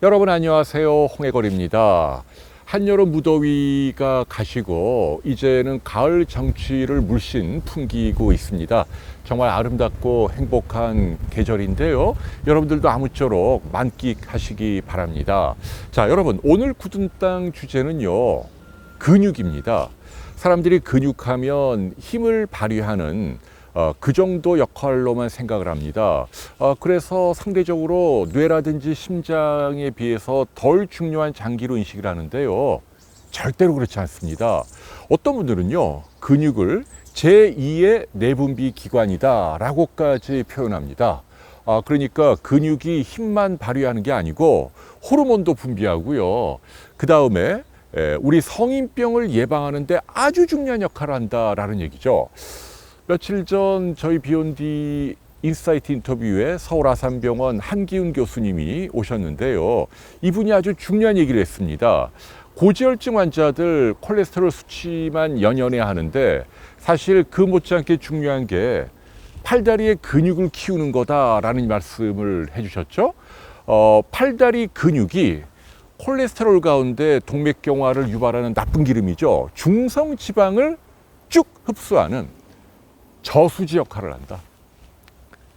여러분 안녕하세요. 홍해걸입니다. 한여름 무더위가 가시고 이제는 가을 정취를 물씬 풍기고 있습니다. 정말 아름답고 행복한 계절인데요. 여러분들도 아무쪼록 만끽하시기 바랍니다. 자, 여러분 오늘 굳은 땅 주제는요. 근육입니다. 사람들이 근육하면 힘을 발휘하는 그 정도 역할로만 생각을 합니다. 그래서 상대적으로 뇌라든지 심장에 비해서 덜 중요한 장기로 인식을 하는데요. 절대로 그렇지 않습니다. 어떤 분들은요, 근육을 제2의 내분비 기관이다 라고까지 표현합니다. 그러니까 근육이 힘만 발휘하는 게 아니고 호르몬도 분비하고요. 그 다음에 우리 성인병을 예방하는 데 아주 중요한 역할을 한다라는 얘기죠. 며칠 전 저희 비욘디 인사이트 인터뷰에 서울 아산병원 한기훈 교수님이 오셨는데요. 이분이 아주 중요한 얘기를 했습니다. 고지혈증 환자들 콜레스테롤 수치만 연연해야 하는데 사실 그 못지않게 중요한 게 팔다리의 근육을 키우는 거다라는 말씀을 해주셨죠. 팔다리 근육이 콜레스테롤 가운데 동맥경화를 유발하는 나쁜 기름이죠. 중성 지방을 쭉 흡수하는 저수지 역할을 한다.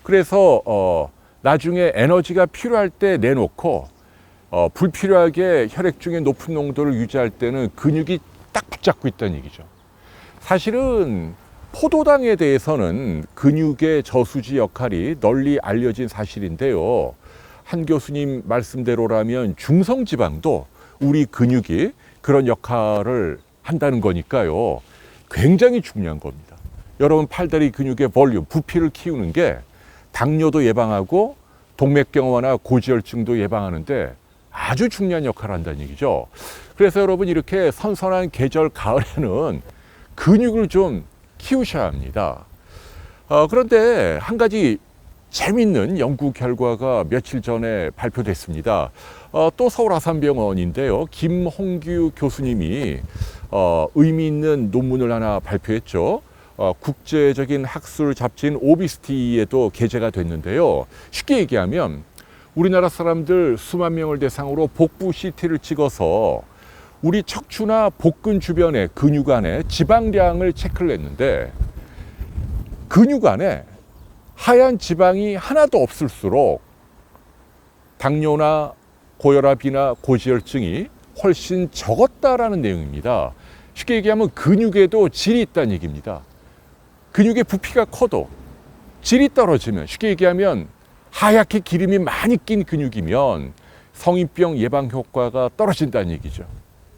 그래서 나중에 에너지가 필요할 때 내놓고 불필요하게 혈액 중에 높은 농도를 유지할 때는 근육이 딱 붙잡고 있다는 얘기죠. 사실은 포도당에 대해서는 근육의 저수지 역할이 널리 알려진 사실인데요. 한 교수님 말씀대로라면 중성지방도 우리 근육이 그런 역할을 한다는 거니까요. 굉장히 중요한 겁니다. 여러분 팔다리 근육의 볼륨, 부피를 키우는 게 당뇨도 예방하고 동맥경화나 고지혈증도 예방하는데 아주 중요한 역할을 한다는 얘기죠. 그래서 여러분 이렇게 선선한 계절 가을에는 근육을 좀 키우셔야 합니다. 그런데 한 가지 재밌는 연구 결과가 며칠 전에 발표됐습니다. 또 서울 아산병원인데요. 김홍규 교수님이 의미 있는 논문을 하나 발표했죠. 국제적인 학술 잡지인 오비스티에도 게재가 됐는데요. 쉽게 얘기하면 우리나라 사람들 수만 명을 대상으로 복부 CT를 찍어서 우리 척추나 복근 주변의 근육 안에 지방량을 체크를 했는데 근육 안에 하얀 지방이 하나도 없을수록 당뇨나 고혈압이나 고지혈증이 훨씬 적었다라는 내용입니다. 쉽게 얘기하면 근육에도 질이 있다는 얘기입니다. 근육의 부피가 커도 질이 떨어지면 쉽게 얘기하면 하얗게 기름이 많이 낀 근육이면 성인병 예방 효과가 떨어진다는 얘기죠.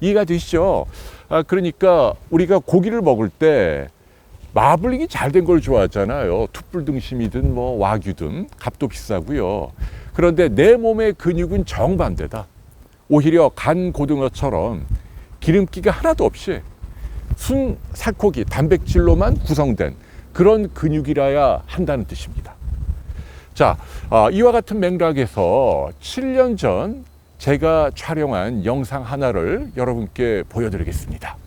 이해가 되시죠? 그러니까 우리가 고기를 먹을 때 마블링이 잘 된 걸 좋아하잖아요. 툭불 등심이든 뭐 와규든 값도 비싸고요. 그런데 내 몸의 근육은 정반대다. 오히려 간 고등어처럼 기름기가 하나도 없이 순 살코기 단백질로만 구성된 그런 근육이라야 한다는 뜻입니다. 자, 이와 같은 맥락에서 7년 전 제가 촬영한 영상 하나를 여러분께 보여드리겠습니다.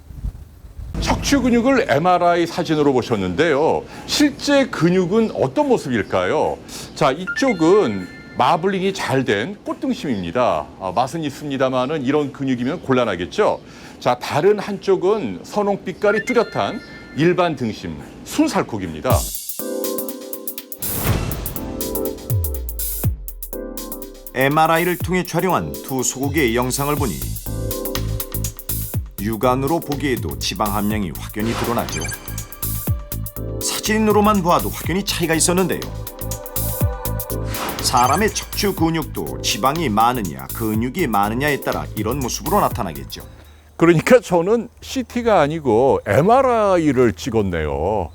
척추 근육을 MRI 사진으로 보셨는데요. 실제 근육은 어떤 모습일까요? 자, 이쪽은 마블링이 잘 된 꽃등심입니다. 맛은 있습니다만은 이런 근육이면 곤란하겠죠. 자, 다른 한쪽은 선홍빛깔이 뚜렷한 일반 등심, 순살코기입니다. MRI를 통해 촬영한 두 소고기의 영상을 보니 육안으로 보기에도 지방 함량이 확연히 드러나죠. 사진으로만 보아도 확연히 차이가 있었는데요. 사람의 척추 근육도 지방이 많으냐 근육이 많으냐에 따라 이런 모습으로 나타나겠죠. 그러니까 저는 CT가 아니고 MRI를 찍었네요.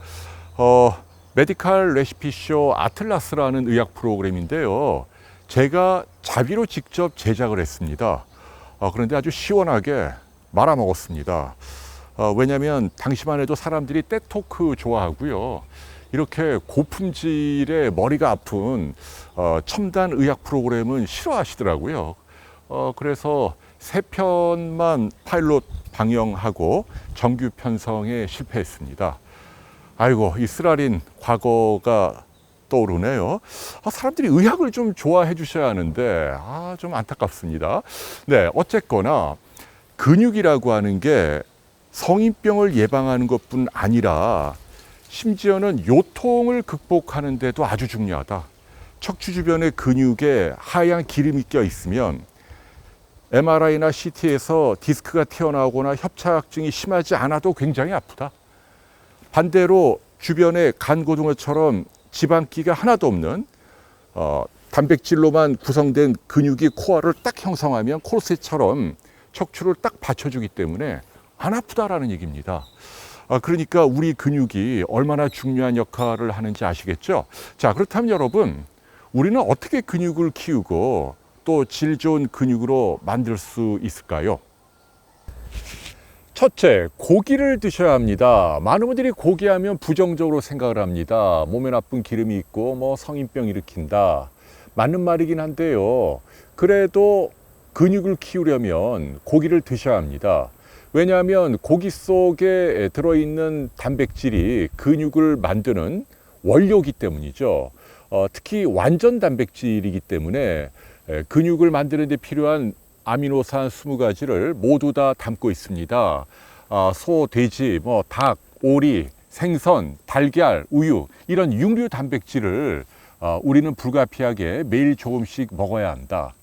메디칼 레시피쇼 아틀라스라는 의학 프로그램인데요. 제가 자비로 직접 제작을 했습니다. 그런데 아주 시원하게 말아먹었습니다. 왜냐하면 당시만 해도 사람들이 떼토크 좋아하고요. 이렇게 고품질의 머리가 아픈 첨단 의학 프로그램은 싫어하시더라고요. 그래서 3편만 파일럿 방영하고 정규 편성에 실패했습니다. 아이고, 이 쓰라린 과거가 떠오르네요. 사람들이 의학을 좀 좋아해 주셔야 하는데 좀 안타깝습니다. 네, 어쨌거나 근육이라고 하는 게 성인병을 예방하는 것뿐 아니라 심지어는 요통을 극복하는 데도 아주 중요하다. 척추 주변의 근육에 하얀 기름이 껴 있으면 MRI나 CT에서 디스크가 튀어나오거나 협착증이 심하지 않아도 굉장히 아프다. 반대로 주변에 간고등어처럼 지방기가 하나도 없는 단백질로만 구성된 근육이 코어를 딱 형성하면 코르셋처럼 척추를 딱 받쳐주기 때문에 안 아프다라는 얘기입니다. 그러니까 우리 근육이 얼마나 중요한 역할을 하는지 아시겠죠? 자, 그렇다면 여러분, 우리는 어떻게 근육을 키우고 또 질 좋은 근육으로 만들 수 있을까요? 첫째, 고기를 드셔야 합니다. 많은 분들이 고기하면 부정적으로 생각을 합니다. 몸에 나쁜 기름이 있고 뭐 성인병 일으킨다. 맞는 말이긴 한데요. 그래도 근육을 키우려면 고기를 드셔야 합니다. 왜냐하면 고기 속에 들어있는 단백질이 근육을 만드는 원료이기 때문이죠. 특히 완전 단백질이기 때문에 근육을 만드는 데 필요한 아미노산 20가지를 모두 다 담고 있습니다. 소, 돼지, 닭, 오리, 생선, 달걀, 우유 이런 육류 단백질을 우리는 불가피하게 매일 조금씩 먹어야 한다.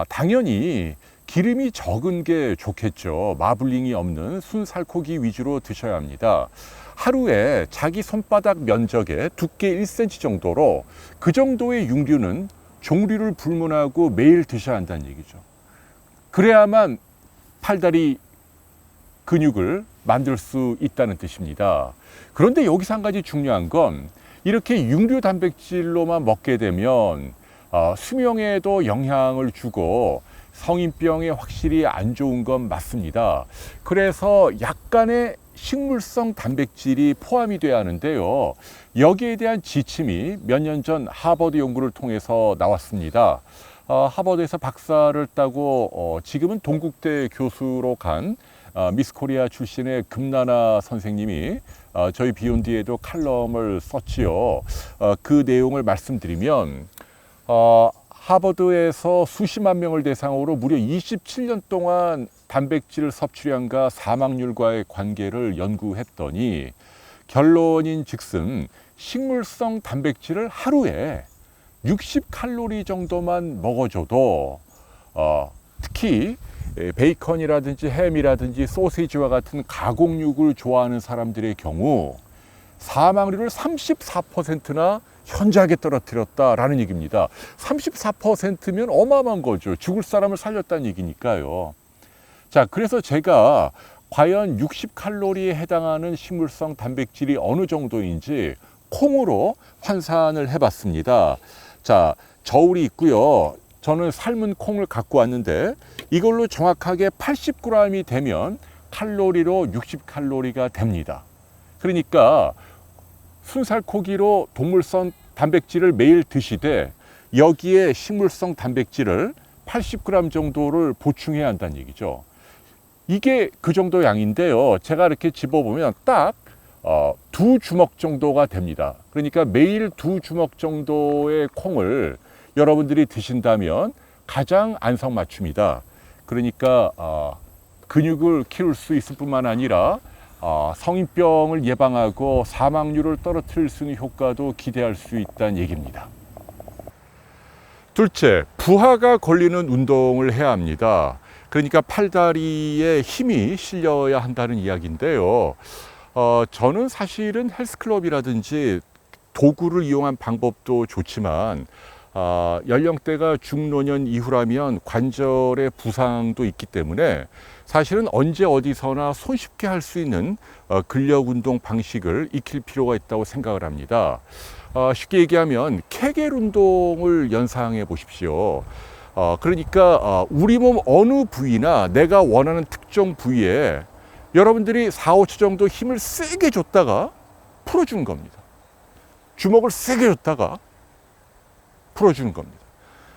당연히 기름이 적은 게 좋겠죠. 마블링이 없는 순살코기 위주로 드셔야 합니다. 하루에 자기 손바닥 면적의 두께 1cm 정도로 그 정도의 육류는 종류를 불문하고 매일 드셔야 한다는 얘기죠. 그래야만 팔다리 근육을 만들 수 있다는 뜻입니다. 그런데 여기서 한 가지 중요한 건 이렇게 육류 단백질로만 먹게 되면 수명에도 영향을 주고 성인병에 확실히 안 좋은 건 맞습니다. 그래서 약간의 식물성 단백질이 포함이 돼야 하는데요. 여기에 대한 지침이 몇 년 전 하버드 연구를 통해서 나왔습니다. 하버드에서 박사를 따고 지금은 동국대 교수로 간 미스 코리아 출신의 금나나 선생님이 저희 비욘드에도 칼럼을 썼지요. 그 내용을 말씀드리면 하버드에서 수십만 명을 대상으로 무려 27년 동안 단백질 섭취량과 사망률과의 관계를 연구했더니 결론인 즉슨 식물성 단백질을 하루에 60칼로리 정도만 먹어줘도 특히 베이컨이라든지 햄이라든지 소시지와 같은 가공육을 좋아하는 사람들의 경우 사망률을 34%나 현저하게 떨어뜨렸다라는 얘기입니다. 34%면 어마어마한 거죠. 죽을 사람을 살렸다는 얘기니까요. 자, 그래서 제가 과연 60칼로리에 해당하는 식물성 단백질이 어느 정도인지 콩으로 환산을 해봤습니다. 자, 저울이 있고요. 저는 삶은 콩을 갖고 왔는데 이걸로 정확하게 80g이 되면 칼로리로 60칼로리가 됩니다. 그러니까 순살코기로 동물성 단백질을 매일 드시되 여기에 식물성 단백질을 80g 정도를 보충해야 한다는 얘기죠. 이게 그 정도 양인데요. 제가 이렇게 집어보면 딱 2주먹 정도가 됩니다. 그러니까 매일 2주먹 정도의 콩을 여러분들이 드신다면 가장 안성맞춤이다. 그러니까 근육을 키울 수 있을 뿐만 아니라 성인병을 예방하고 사망률을 떨어뜨릴 수 있는 효과도 기대할 수 있다는 얘기입니다. 둘째, 부하가 걸리는 운동을 해야 합니다. 그러니까 팔다리에 힘이 실려야 한다는 이야기인데요. 저는 사실은 헬스클럽이라든지 도구를 이용한 방법도 좋지만 연령대가 중노년 이후라면 관절의 부상도 있기 때문에 사실은 언제 어디서나 손쉽게 할 수 있는 근력 운동 방식을 익힐 필요가 있다고 생각을 합니다. 쉽게 얘기하면 케겔 운동을 연상해 보십시오. 그러니까 우리 몸 어느 부위나 내가 원하는 특정 부위에 여러분들이 4, 5초 정도 힘을 세게 줬다가 풀어주는 겁니다. 주먹을 세게 줬다가 풀어주는 겁니다.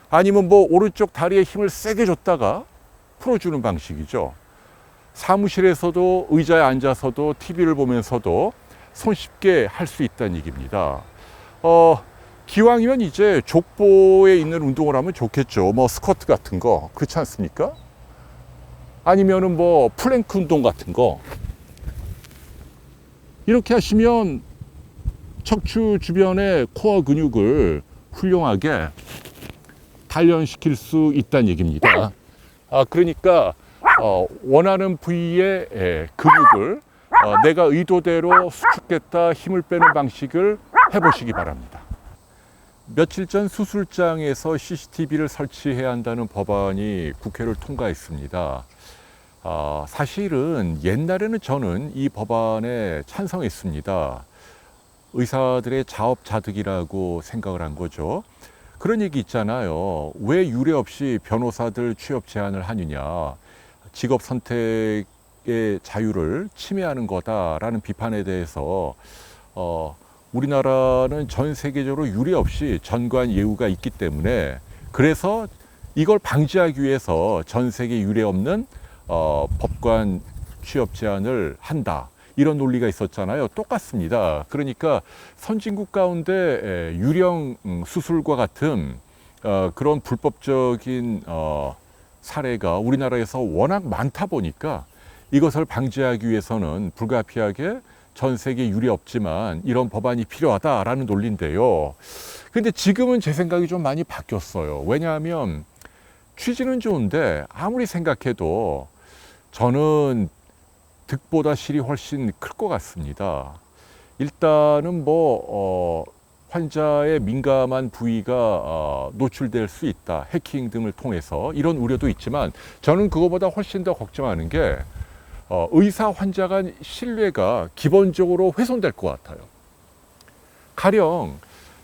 아니면 오른쪽 다리에 힘을 세게 줬다가 풀어주는 방식이죠. 사무실에서도 의자에 앉아서도 TV를 보면서도 손쉽게 할 수 있다는 얘기입니다. 기왕이면 이제 족보에 있는 운동을 하면 좋겠죠. 뭐 스쿼트 같은 거, 그렇지 않습니까? 아니면은 뭐 플랭크 운동 같은 거. 이렇게 하시면 척추 주변의 코어 근육을 훌륭하게 단련시킬 수 있다는 얘기입니다. 그러니까 원하는 부위의 근육을 내가 의도대로 수축했다 힘을 빼는 방식을 해보시기 바랍니다. 며칠 전 수술장에서 CCTV를 설치해야 한다는 법안이 국회를 통과했습니다. 사실은 옛날에는 저는 이 법안에 찬성했습니다. 의사들의 자업자득이라고 생각을 한 거죠. 그런 얘기 있잖아요. 왜 유례 없이 변호사들 취업 제한을 하느냐. 직업 선택의 자유를 침해하는 거다라는 비판에 대해서 우리나라는 전 세계적으로 유례 없이 전관 예우가 있기 때문에 그래서 이걸 방지하기 위해서 전 세계 유례 없는 법관 취업 제한을 한다. 이런 논리가 있었잖아요. 똑같습니다. 그러니까 선진국 가운데 유령 수술과 같은 그런 불법적인 사례가 우리나라에서 워낙 많다 보니까 이것을 방지하기 위해서는 불가피하게 전 세계 유례 없지만 이런 법안이 필요하다라는 논리인데요. 근데 지금은 제 생각이 좀 많이 바뀌었어요. 왜냐하면 취지는 좋은데 아무리 생각해도 저는 득보다 실이 훨씬 클 것 같습니다. 일단은 환자의 민감한 부위가 노출될 수 있다. 해킹 등을 통해서 이런 우려도 있지만 저는 그거보다 훨씬 더 걱정하는 게 의사 환자 간 신뢰가 기본적으로 훼손될 것 같아요. 가령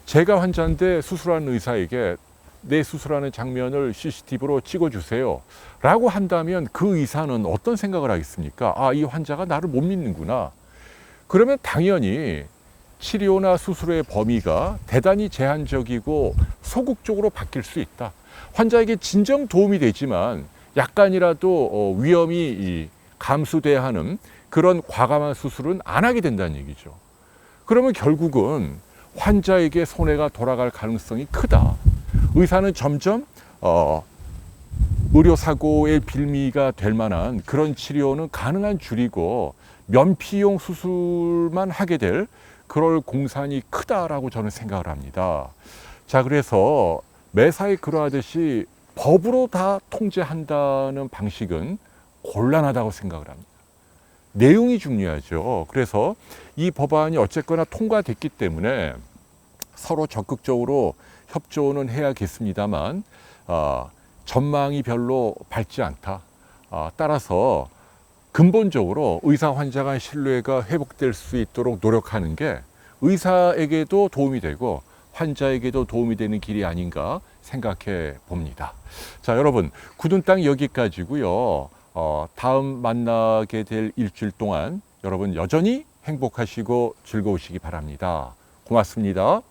제가 환자인데 수술하는 의사에게 내 수술하는 장면을 CCTV로 찍어주세요 라고 한다면 그 의사는 어떤 생각을 하겠습니까? 이 환자가 나를 못 믿는구나. 그러면 당연히 치료나 수술의 범위가 대단히 제한적이고 소극적으로 바뀔 수 있다. 환자에게 진정 도움이 되지만 약간이라도 위험이 감수돼야 하는 그런 과감한 수술은 안 하게 된다는 얘기죠. 그러면 결국은 환자에게 손해가 돌아갈 가능성이 크다. 의사는 점점 의료사고의 빌미가 될 만한 그런 치료는 가능한 줄이고 면피용 수술만 하게 될 그럴 공산이 크다라고 저는 생각을 합니다. 자, 그래서 매사에 그러하듯이 법으로 다 통제한다는 방식은 곤란하다고 생각을 합니다. 내용이 중요하죠. 그래서 이 법안이 어쨌거나 통과됐기 때문에 서로 적극적으로 협조는 해야겠습니다만 전망이 별로 밝지 않다. 따라서 근본적으로 의사 환자 간 신뢰가 회복될 수 있도록 노력하는 게 의사에게도 도움이 되고 환자에게도 도움이 되는 길이 아닌가 생각해 봅니다. 자, 여러분, 굳은 땅 여기까지고요. 다음 만나게 될 일주일 동안 여러분 여전히 행복하시고 즐거우시기 바랍니다. 고맙습니다.